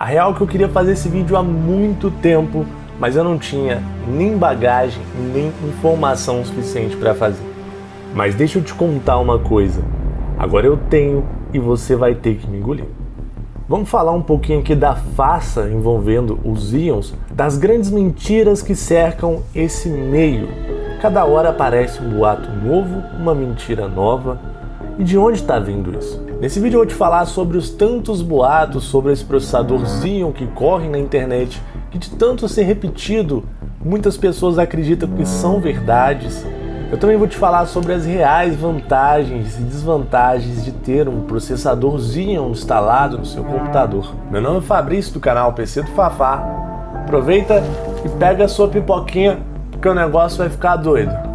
A real é que eu queria fazer esse vídeo há muito tempo, mas eu não tinha nem bagagem, nem informação suficiente para fazer. Mas deixa eu te contar uma coisa. Agora eu tenho e você vai ter que me engolir. Vamos falar um pouquinho aqui da farsa envolvendo os íons, das grandes mentiras que cercam esse meio. Cada hora aparece um boato novo, uma mentira nova. E de onde está vindo isso? Nesse vídeo eu vou te falar sobre os tantos boatos sobre esse processador Xeon que correm na internet, que de tanto ser repetido, muitas pessoas acreditam que são verdades. Eu também vou te falar sobre as reais vantagens e desvantagens de ter um processador Xeon instalado no seu computador. Meu nome é Fabrício, do canal PC do Fafá. Aproveita e pega a sua pipoquinha, porque o negócio vai ficar doido.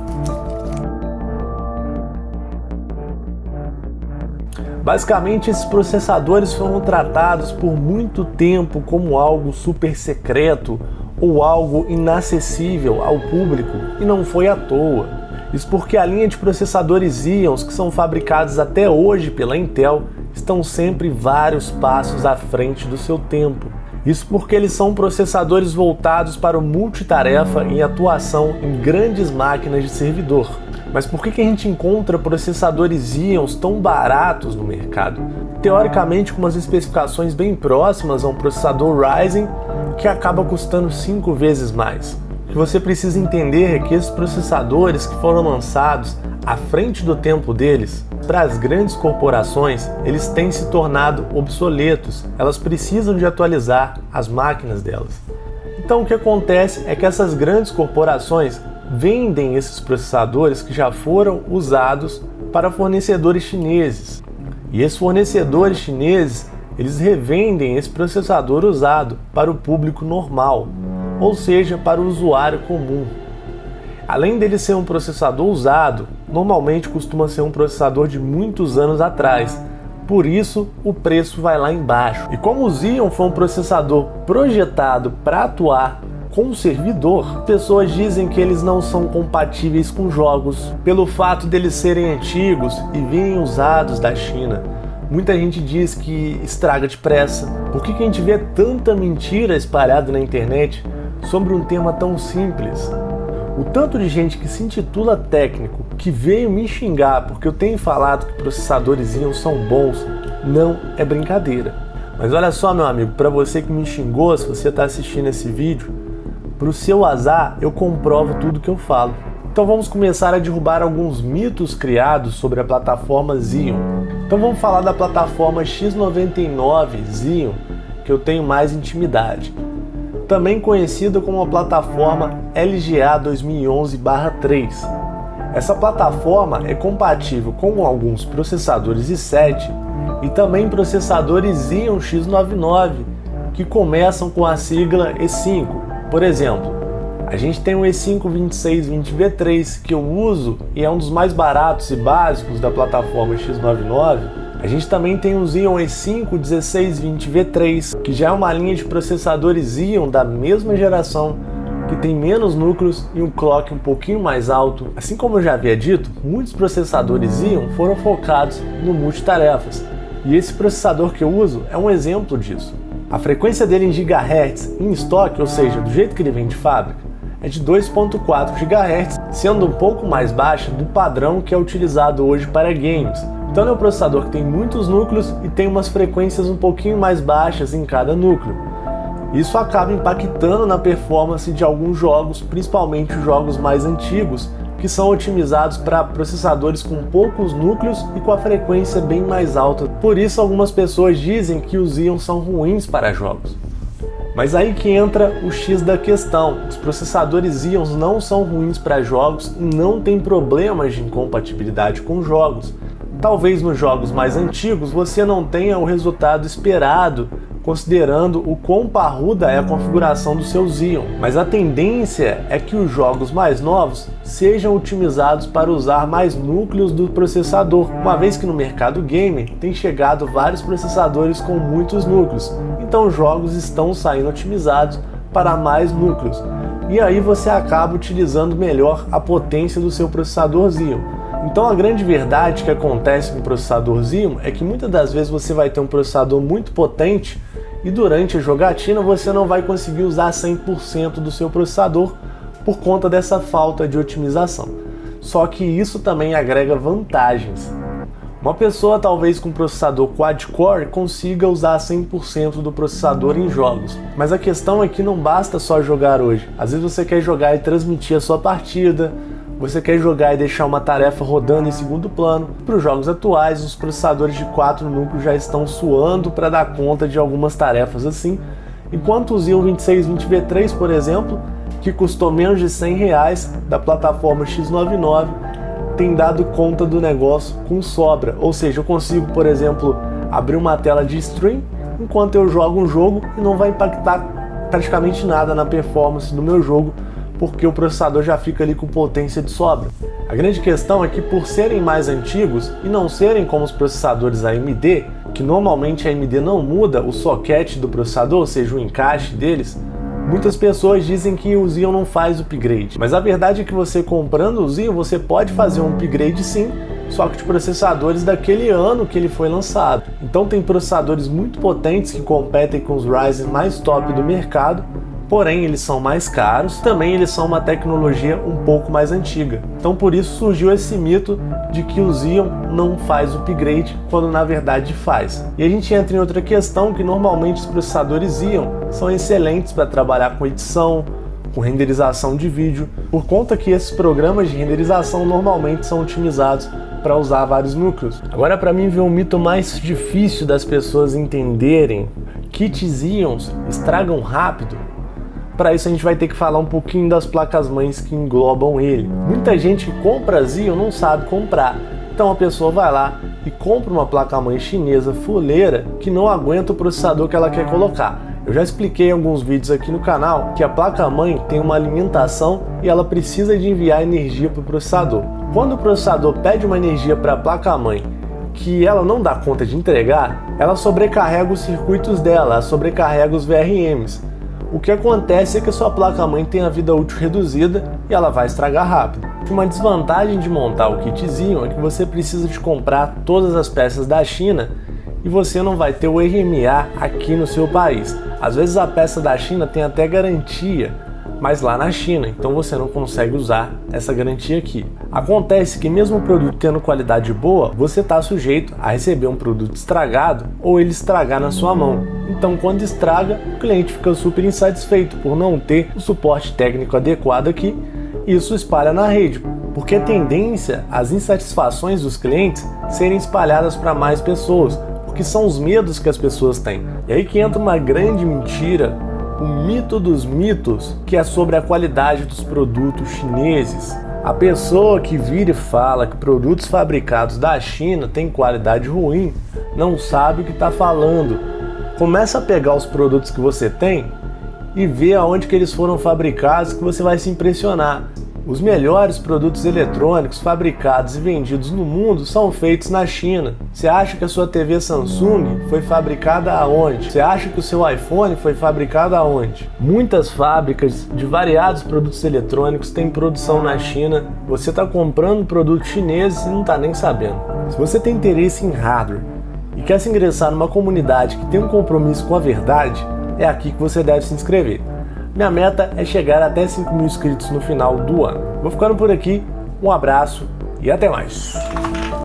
Basicamente, esses processadores foram tratados por muito tempo como algo super secreto ou algo inacessível ao público, e não foi à toa. Isso porque a linha de processadores Xeons que são fabricados até hoje pela Intel estão sempre vários passos à frente do seu tempo. Isso porque eles são processadores voltados para o multitarefa e atuação em grandes máquinas de servidor. Mas por que a gente encontra processadores Xeons tão baratos no mercado? Teoricamente com umas especificações bem próximas a um processador Ryzen que acaba custando 5 vezes mais. O que você precisa entender é que esses processadores que foram lançados à frente do tempo deles, para as grandes corporações, eles têm se tornado obsoletos. Elas precisam de atualizar as máquinas delas. Então o que acontece é que essas grandes corporações vendem esses processadores que já foram usados para fornecedores chineses. E esses fornecedores chineses, eles revendem esse processador usado para o público normal, ou seja, para o usuário comum. Além dele ser um processador usado, normalmente costuma ser um processador de muitos anos atrás, por isso o preço vai lá embaixo. E como o Xeon foi um processador projetado para atuar com o servidor, pessoas dizem que eles não são compatíveis com jogos, pelo fato deles serem antigos e virem usados da China. Muita gente diz que estraga depressa. Por que a gente vê tanta mentira espalhada na internet sobre um tema tão simples? O tanto de gente que se intitula técnico, que veio me xingar porque eu tenho falado que processadores Xeon são bons, não é brincadeira. Mas olha só, meu amigo, para você que me xingou, se você está assistindo esse vídeo, para o seu azar eu comprovo tudo que eu falo. Então vamos começar a derrubar alguns mitos criados sobre a plataforma Xeon. Então vamos falar da plataforma X99 Xeon, que eu tenho mais intimidade. Também conhecida como a plataforma LGA 2011/3. Essa plataforma é compatível com alguns processadores i7 e também processadores Xeon X99 que começam com a sigla E5. Por exemplo, a gente tem o E5-2620V3 que eu uso e é um dos mais baratos e básicos da plataforma X99. A gente também tem o Xeon E5-1620V3, que já é uma linha de processadores Xeon da mesma geração, que tem menos núcleos e um clock um pouquinho mais alto. Assim como eu já havia dito, muitos processadores Xeon foram focados no multitarefas, e esse processador que eu uso é um exemplo disso. A frequência dele em GHz em estoque, ou seja, do jeito que ele vem de fábrica, é de 2.4 GHz, sendo um pouco mais baixa do padrão que é utilizado hoje para games. Então é um processador que tem muitos núcleos e tem umas frequências um pouquinho mais baixas em cada núcleo. Isso acaba impactando na performance de alguns jogos, principalmente os jogos mais antigos, que são otimizados para processadores com poucos núcleos e com a frequência bem mais alta. Por isso algumas pessoas dizem que os Xeon são ruins para jogos. Mas aí que entra o X da questão. Os processadores Xeon não são ruins para jogos e não tem problemas de incompatibilidade com jogos. Talvez nos jogos mais antigos você não tenha o resultado esperado, considerando o quão parruda é a configuração do seu Xeon. Mas a tendência é que os jogos mais novos sejam otimizados para usar mais núcleos do processador, uma vez que no mercado gamer tem chegado vários processadores com muitos núcleos, então os jogos estão saindo otimizados para mais núcleos. E aí você acaba utilizando melhor a potência do seu processador Xeon. Então a grande verdade que acontece com o processador Xeon é que muitas das vezes você vai ter um processador muito potente E durante a jogatina você não vai conseguir usar 100% do seu processador por conta dessa falta de otimização. Só que isso também agrega vantagens. Uma pessoa talvez com processador quad-core consiga usar 100% do processador em jogos. Mas a questão é que não basta só jogar hoje. Às vezes você quer jogar e transmitir a sua partida, você quer jogar e deixar uma tarefa rodando em segundo plano. Para os jogos atuais, os processadores de 4 núcleos já estão suando para dar conta de algumas tarefas assim, enquanto o Xeon 2620V3, por exemplo, que custou menos de R$100 da plataforma X99, tem dado conta do negócio com sobra. Ou seja, eu consigo, por exemplo, abrir uma tela de stream enquanto eu jogo um jogo e não vai impactar praticamente nada na performance do meu jogo, porque o processador já fica ali com potência de sobra. A grande questão é que, por serem mais antigos e não serem como os processadores AMD, que normalmente a AMD não muda o socket do processador, ou seja, o encaixe deles, muitas pessoas dizem que o Xeon não faz upgrade. Mas a verdade é que você comprando o Xeon, você pode fazer um upgrade sim, só que de processadores daquele ano que ele foi lançado. Então tem processadores muito potentes que competem com os Ryzen mais top do mercado, porém eles são mais caros, também eles são uma tecnologia um pouco mais antiga. Então por isso surgiu esse mito de que o Xeon não faz upgrade, quando na verdade faz. E a gente entra em outra questão, que normalmente os processadores Xeon são excelentes para trabalhar com edição, com renderização de vídeo, por conta que esses programas de renderização normalmente são otimizados para usar vários núcleos. Agora, para mim ver um mito mais difícil das pessoas entenderem, kits Xeons estragam rápido. Para isso a gente vai ter que falar um pouquinho das placas-mães que englobam ele. Muita gente que compra Xeon não sabe comprar. Então a pessoa vai lá e compra uma placa-mãe chinesa fuleira que não aguenta o processador que ela quer colocar. Eu já expliquei em alguns vídeos aqui no canal que a placa-mãe tem uma alimentação e ela precisa de enviar energia para o processador. Quando o processador pede uma energia para a placa-mãe que ela não dá conta de entregar, ela sobrecarrega os circuitos dela, ela sobrecarrega os VRMs. O que acontece é que a sua placa-mãe tem a vida útil reduzida e ela vai estragar rápido. Uma desvantagem de montar o kit Xeon é que você precisa de comprar todas as peças da China e você não vai ter o RMA aqui no seu país. Às vezes a peça da China tem até garantia, mas lá na China, então você não consegue usar essa garantia aqui. Acontece que mesmo o produto tendo qualidade boa, você está sujeito a receber um produto estragado ou ele estragar na sua mão. Então quando estraga, o cliente fica super insatisfeito por não ter o suporte técnico adequado aqui, e isso espalha na rede, porque a tendência às insatisfações dos clientes serem espalhadas para mais pessoas, porque são os medos que as pessoas têm. E aí que entra uma grande mentira, o mito dos mitos, que é sobre a qualidade dos produtos chineses. A pessoa que vira e fala que produtos fabricados da China têm qualidade ruim, não sabe o que está falando. Começa a pegar os produtos que você tem e ver aonde que eles foram fabricados, que você vai se impressionar. Os melhores produtos eletrônicos fabricados e vendidos no mundo são feitos na China. Você acha que a sua TV Samsung foi fabricada aonde? Você acha que o seu iPhone foi fabricado aonde? Muitas fábricas de variados produtos eletrônicos têm produção na China. Você está comprando produtos chineses e não está nem sabendo. Se você tem interesse em hardware e quer se ingressar numa comunidade que tem um compromisso com a verdade, é aqui que você deve se inscrever. Minha meta é chegar até 5.000 inscritos no final do ano. Vou ficando por aqui, um abraço e até mais!